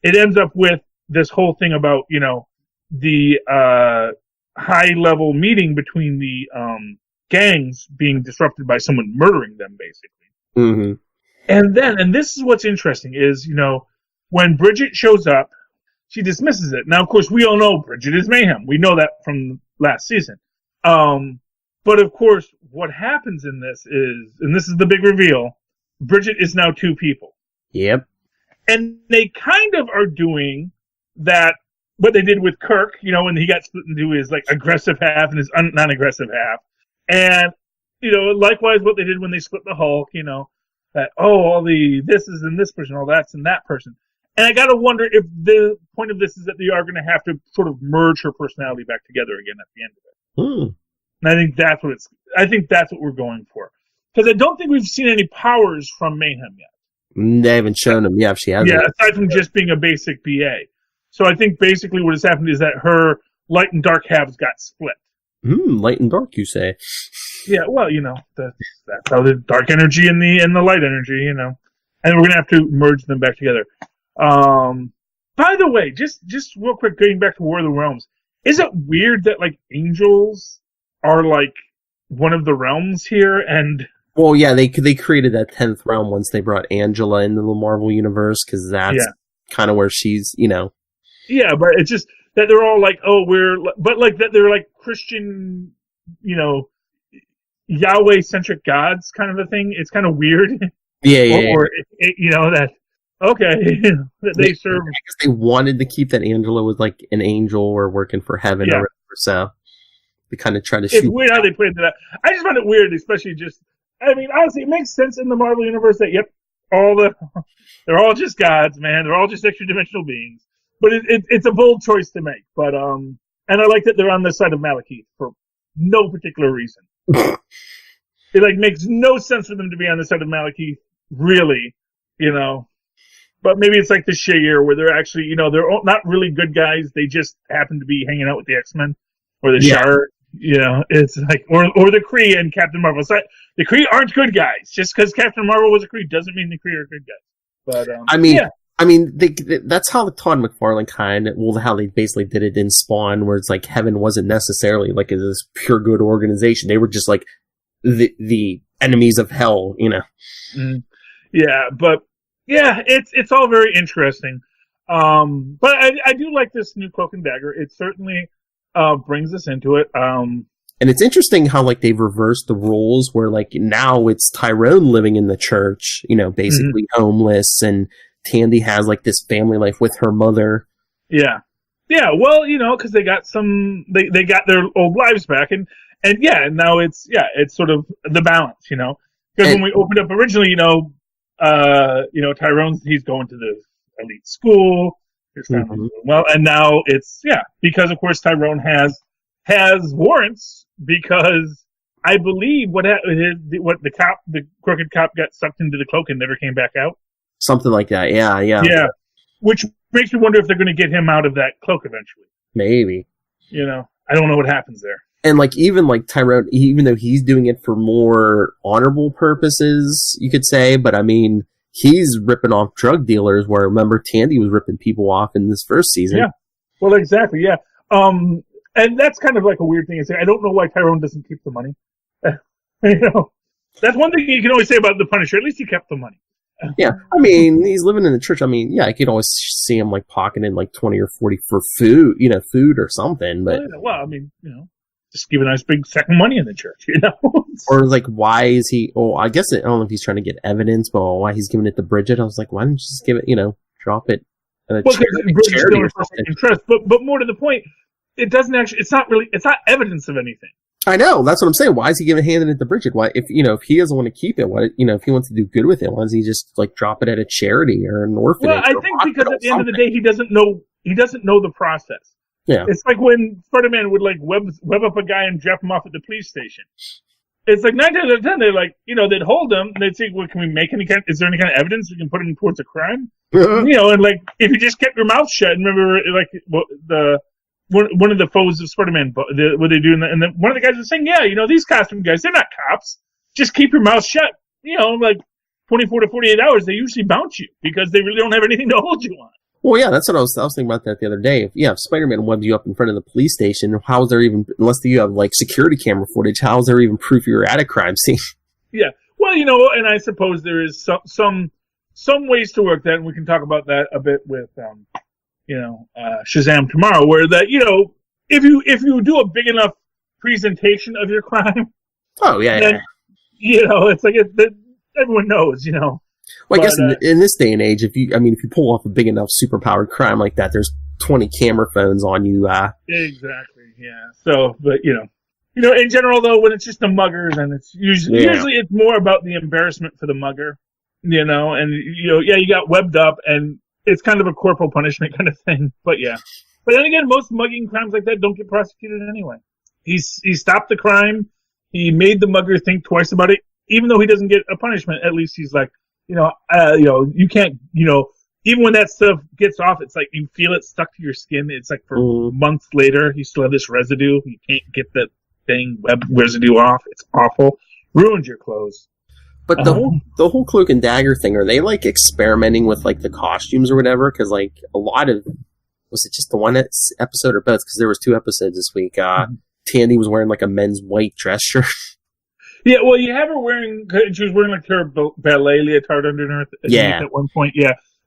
it ends up with this whole thing about, you know, the high-level meeting between the gangs being disrupted by someone murdering them, basically. Mm-hmm. And this is what's interesting, is, you know, when Bridget shows up, she dismisses it. Now, of course, we all know Bridget is mayhem. We know that from last season. But of course, what happens in this is, and this is the big reveal, Bridget is now 2 people. Yep. And they kind of are doing that, what they did with Kirk, you know, when he got split into his, like, aggressive half and his non-aggressive half. And, you know, likewise what they did when they split the Hulk, you know, that, all the this is in this person, all that's in that person. And I gotta wonder if the point of this is that they are gonna have to sort of merge her personality back together again at the end of it. And I think that's what we're going for. Because I don't think we've seen any powers from Mayhem yet. They haven't shown them. Yeah, she hasn't. Yeah, aside from just being a basic BA. So I think basically what has happened is that her light and dark halves got split. Light and dark, you say? Yeah, well, you know, that's how the dark energy and the light energy, you know. And we're going to have to merge them back together. By the way, just real quick, getting back to War of the Realms, is it weird that, like, angels are, like, one of the realms here? And well, yeah, they created that 10th realm once they brought Angela into the Marvel Universe, because that's kind of where she's, you know. Yeah, but it's just that they're all like, but like that they're like Christian, you know, Yahweh-centric gods kind of a thing. It's kind of weird. Yeah. Or you know, that, okay, that they serve. I guess they wanted to keep that Angela was like an angel or working for heaven or whatever, so they kind of try to shoot. It's weird how they played that. I just found it weird, especially just, I mean, honestly, it makes sense in the Marvel Universe that, they're all just gods, man. They're all just extra-dimensional beings. But it's a bold choice to make. But, and I like that they're on the side of Malekith for no particular reason. It, like, makes no sense for them to be on the side of Malekith, really, you know. But maybe it's like the Shayir, where they're actually, you know, they're not really good guys. They just happen to be hanging out with the X-Men. Or the Shire, you know. It's like, or the Kree and Captain Marvel. So the Kree aren't good guys. Just because Captain Marvel was a Kree doesn't mean the Kree are good guys. But, I mean, that's how Todd McFarlane how they basically did it in Spawn, where it's like heaven wasn't necessarily like this pure good organization. They were just like the enemies of hell, you know. Yeah, but yeah, it's all very interesting. But I do like this new Cloak and Dagger. It certainly brings us into it. And it's interesting how, like, they've reversed the roles where, like, now it's Tyrone living in the church, you know, basically homeless, and Tandy has, like, this family life with her mother. Yeah. Yeah, well, you know, because they got they got their old lives back, and And now it's sort of the balance, because when we opened up originally, Tyrone's, he's going to the elite school, his family's doing well, and now it's, because of course Tyrone has warrants, because I believe the crooked cop got sucked into the cloak and never came back out. Something like that, yeah. Yeah, which makes me wonder if they're going to get him out of that cloak eventually. Maybe. I don't know what happens there. And even Tyrone, even though he's doing it for more honorable purposes, you could say, but I mean, he's ripping off drug dealers, where remember Tandy was ripping people off in this first season. Yeah, well, exactly, yeah. And that's kind of like a weird thing to say. I don't know why Tyrone doesn't keep the money. That's one thing you can always say about the Punisher. At least he kept the money. Yeah, I mean, he's living in the church. I mean, I could always see him pocketing 20 or 40 for food, food or something. But well, I mean, just give a nice big sack of money in the church, Or why is he? Oh, I guess I don't know if he's trying to get evidence, but why he's giving it to Bridget? I was like, why don't you just give it? Drop it. Charity or something. Interest, but more to the point, it doesn't actually. It's not evidence of anything. I know, that's what I'm saying. Why is he handing it to Bridget? Why, if he doesn't want to keep it, why, if he wants to do good with it, why doesn't he just drop it at a charity or an orphanage? Well, I think because at the end of the day, he doesn't know the process. Yeah, it's like when Spider-Man would web up a guy and drop him off at the police station. It's 9 times out of 10, they're they'd hold him and they'd say, well, can we make is there any kind of evidence we can put him towards a crime? And if you just kept your mouth shut, and remember one of the foes of Spider-Man, what they do, and then one of the guys was saying, these costume guys, they're not cops. Just keep your mouth shut. 24 to 48 hours, they usually bounce you because they really don't have anything to hold you on. Well, yeah, that's what I was thinking about that the other day. If Spider-Man webs you up in front of the police station, how is there even, unless you have security camera footage, how is there even proof you're at a crime scene? Yeah, well, and I suppose there is some ways to work that, and we can talk about that a bit with Shazam tomorrow, where that if you do a big enough presentation of your crime, then, it's everyone knows, Well, I guess in this day and age, if you pull off a big enough superpowered crime like that, there's 20 camera phones on you. Exactly, yeah. So, but in general though, when it's just the muggers, and it's usually it's more about the embarrassment for the mugger, and you got webbed up, and it's kind of a corporal punishment kind of thing. But but then again, most mugging crimes like that don't get prosecuted anyway. He stopped the crime. He made the mugger think twice about it, even though he doesn't get a punishment. At least he's you can't, even when that stuff gets off, it's you feel it stuck to your skin. It's for months later, you still have this residue. You can't get that web residue off. It's awful. Ruins your clothes. But the whole Cloak and Dagger thing, are they experimenting with the costumes or whatever? Because a lot of, was it just the one episode or both? Because there was 2 episodes this week. Tandy was wearing a men's white dress shirt. Yeah, well, you have her she was wearing her ballet leotard underneath at one point,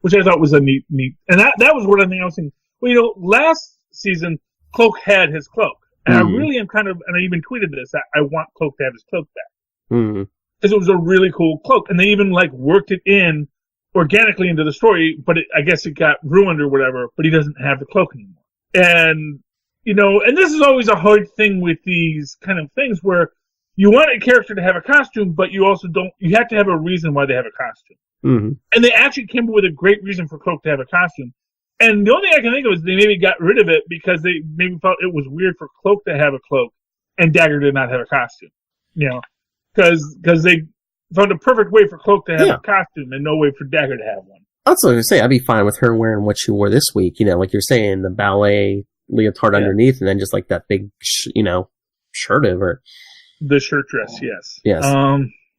which I thought was a neat, and that was one of the things I was thinking. Well, last season, Cloak had his cloak, and I really am and I even tweeted this, I want Cloak to have his cloak back. Because it was a really cool cloak, and they even worked it in organically into the story, but I guess it got ruined or whatever, but he doesn't have the cloak anymore. And, and this is always a hard thing with these kind of things where you want a character to have a costume, but you also you have to have a reason why they have a costume. And they actually came up with a great reason for Cloak to have a costume. And the only thing I can think of is they maybe got rid of it because they maybe felt it was weird for Cloak to have a cloak and Dagger did not have a costume. Because they found a perfect way for Cloak to have a costume and no way for Dagger to have one. That's what I was going to say. I'd be fine with her wearing what she wore this week. Like you're saying, the ballet leotard underneath, and then just that big, shirt over. The shirt dress, yes. Yes.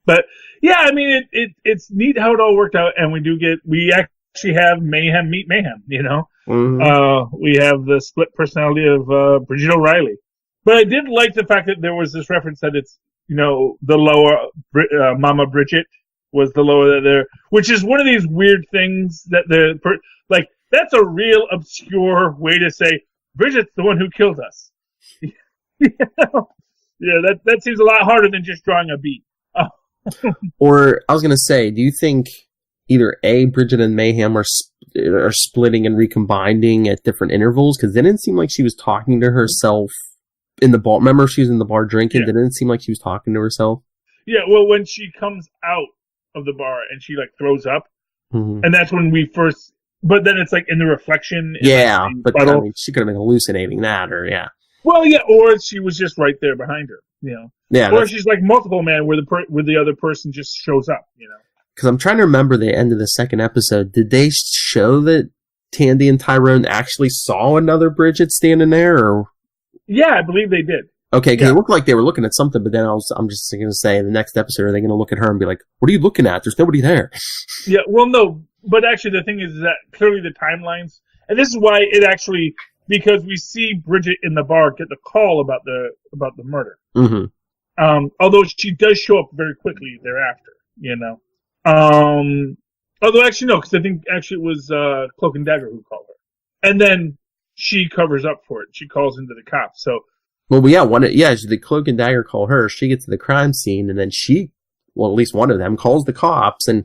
But I mean, it's neat how it all worked out, and we actually have Mayhem meet Mayhem. We have the split personality of Bridget O'Reilly. But I did like the fact that there was this reference that it's the lower Mama Bridget was the lower there, which is one of these weird things that that's a real obscure way to say Bridget's the one who killed us. Yeah, that seems a lot harder than just drawing a beat. Or, I was going to say, do you think either A, Bridget and Mayhem are splitting and recombining at different intervals? Because it didn't seem like she was talking to herself in the bar. Remember, she was in the bar drinking. Didn't it seem like she was talking to herself? Yeah. Well, when she comes out of the bar and she like throws up, and that's when we first. But then it's like in the reflection. Yeah, but I mean, she could have been hallucinating that, or Well, yeah, or she was just right there behind her, you know. Yeah. Or she's like Multiple Man, where the other person just shows up, you know. Because I'm trying to remember the end of the second episode. Did they show that Tandy and Tyrone actually saw another Bridget standing there, or? Yeah, I believe they did. Okay, because it looked like they were looking at something, but then I'm just going to say, in the next episode, are they going to look at her and be like, "What are you looking at? There's nobody there." Yeah, well, no. But actually, the thing is that clearly the timelines, and this is why it actually, because we see Bridget in the bar get the call about the murder. Mm-hmm. Although she does show up very quickly thereafter, you know. Although actually no, because I think actually it was Cloak and Dagger who called her, and then she covers up for it. She calls into the cops. So. Well, yeah, the Cloak and Dagger call her. She gets to the crime scene, and then at least one of them calls the cops, and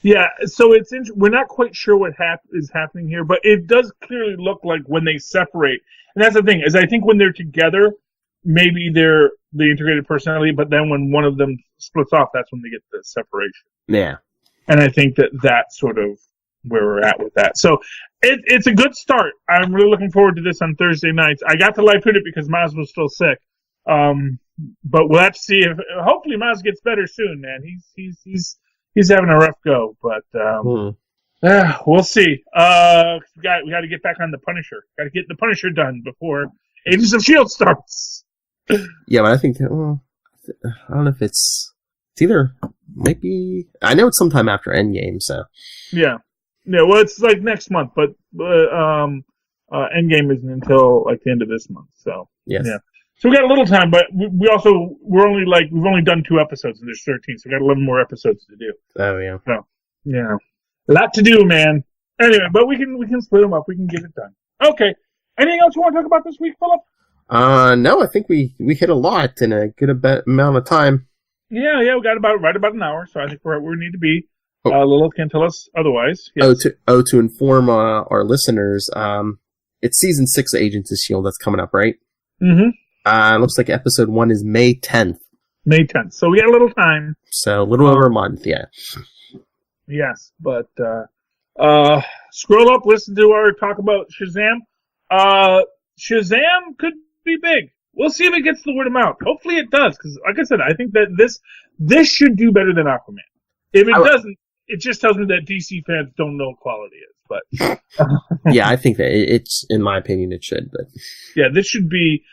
yeah, so we're not quite sure what is happening here, but it does clearly look like when they separate, and that's the thing, is I think when they're together, maybe they're the integrated personality, but then when one of them splits off, that's when they get the separation. Yeah. And I think that's sort of where we're at with that. So it's a good start. I'm really looking forward to this on Thursday nights. I got to live tweet it because Maz was still sick. But we'll have to see hopefully Maz gets better soon, man. He's having a rough go, but we'll see. We got to get back on the Punisher. Got to get the Punisher done before Agents of S.H.I.E.L.D. starts. Yeah, but I think I don't know if it's either maybe I know it's sometime after Endgame, so yeah. Well, it's like next month, but Endgame isn't until like the end of this month. So yes. Yeah. So we got a little time, but we've only done 2 episodes and there's 13, so we got 11 more episodes to do. Oh yeah. So yeah, a lot to do, man. Anyway, but we can split them up. We can get it done. Okay. Anything else you want to talk about this week, Philip? No, I think we hit a lot in a good amount of time. Yeah, we got about an hour, so I think we're where we need to be. Lilo can't tell us otherwise. Yes. To inform our listeners, it's season 6 of Agents of S.H.I.E.L.D. that's coming up, right? Mm-hmm. It looks like episode 1 is May 10th. May 10th. So we got a little time. So a little over a month, yeah. Yes, but scroll up, listen to our talk about Shazam. Shazam could be big. We'll see if it gets the word of mouth. Hopefully it does, because like I said, I think that this should do better than Aquaman. If it doesn't, it just tells me that DC fans don't know what quality is. But yeah, I think that it's, in my opinion, it should. But yeah, this should be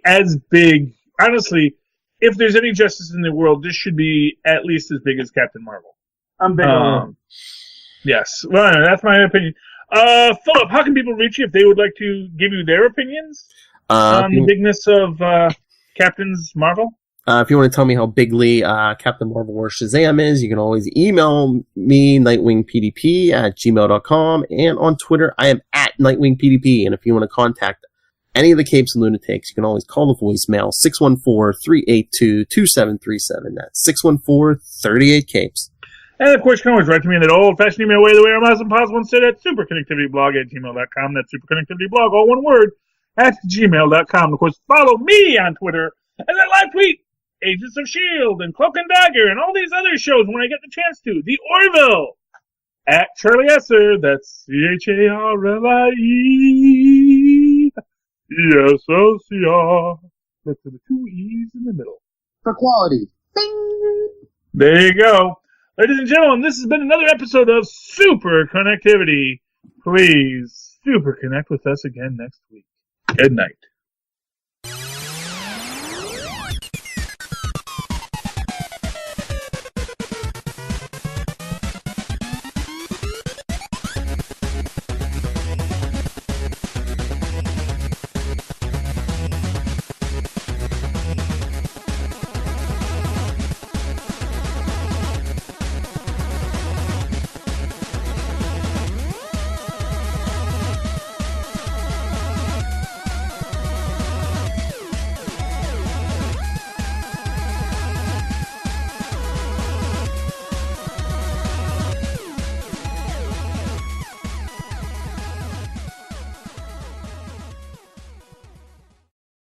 as big. Honestly, if there's any justice in the world, this should be at least as big as Captain Marvel. I'm big on. Yes, well, that's my opinion. Philip, how can people reach you if they would like to give you their opinions on the bigness of Captain's Marvel? If you want to tell me how bigly Captain Marvel or Shazam is, you can always email me, nightwingpdp@gmail.com, and on Twitter, I am @nightwingpdp. And if you want to contact any of the Capes and Lunatics, you can always call the voicemail 614-382-2737. That's 614-38-CAPES. And of course, you can always write to me in that old-fashioned email way, the way I'm awesome possible, instead at superconnectivityblog@gmail.com. That's superconnectivityblog, all one word, @gmail.com. Of course, follow me on Twitter and then live tweet Agents of S.H.I.E.L.D. and Cloak and Dagger and all these other shows when I get the chance to. The Orville @Charlie Esser. That's CHARLIE. ESOCR. That's the 2 E's in the middle. For quality. Bing! There you go. Ladies and gentlemen, this has been another episode of Super Connectivity. Please super connect with us again next week. Good night.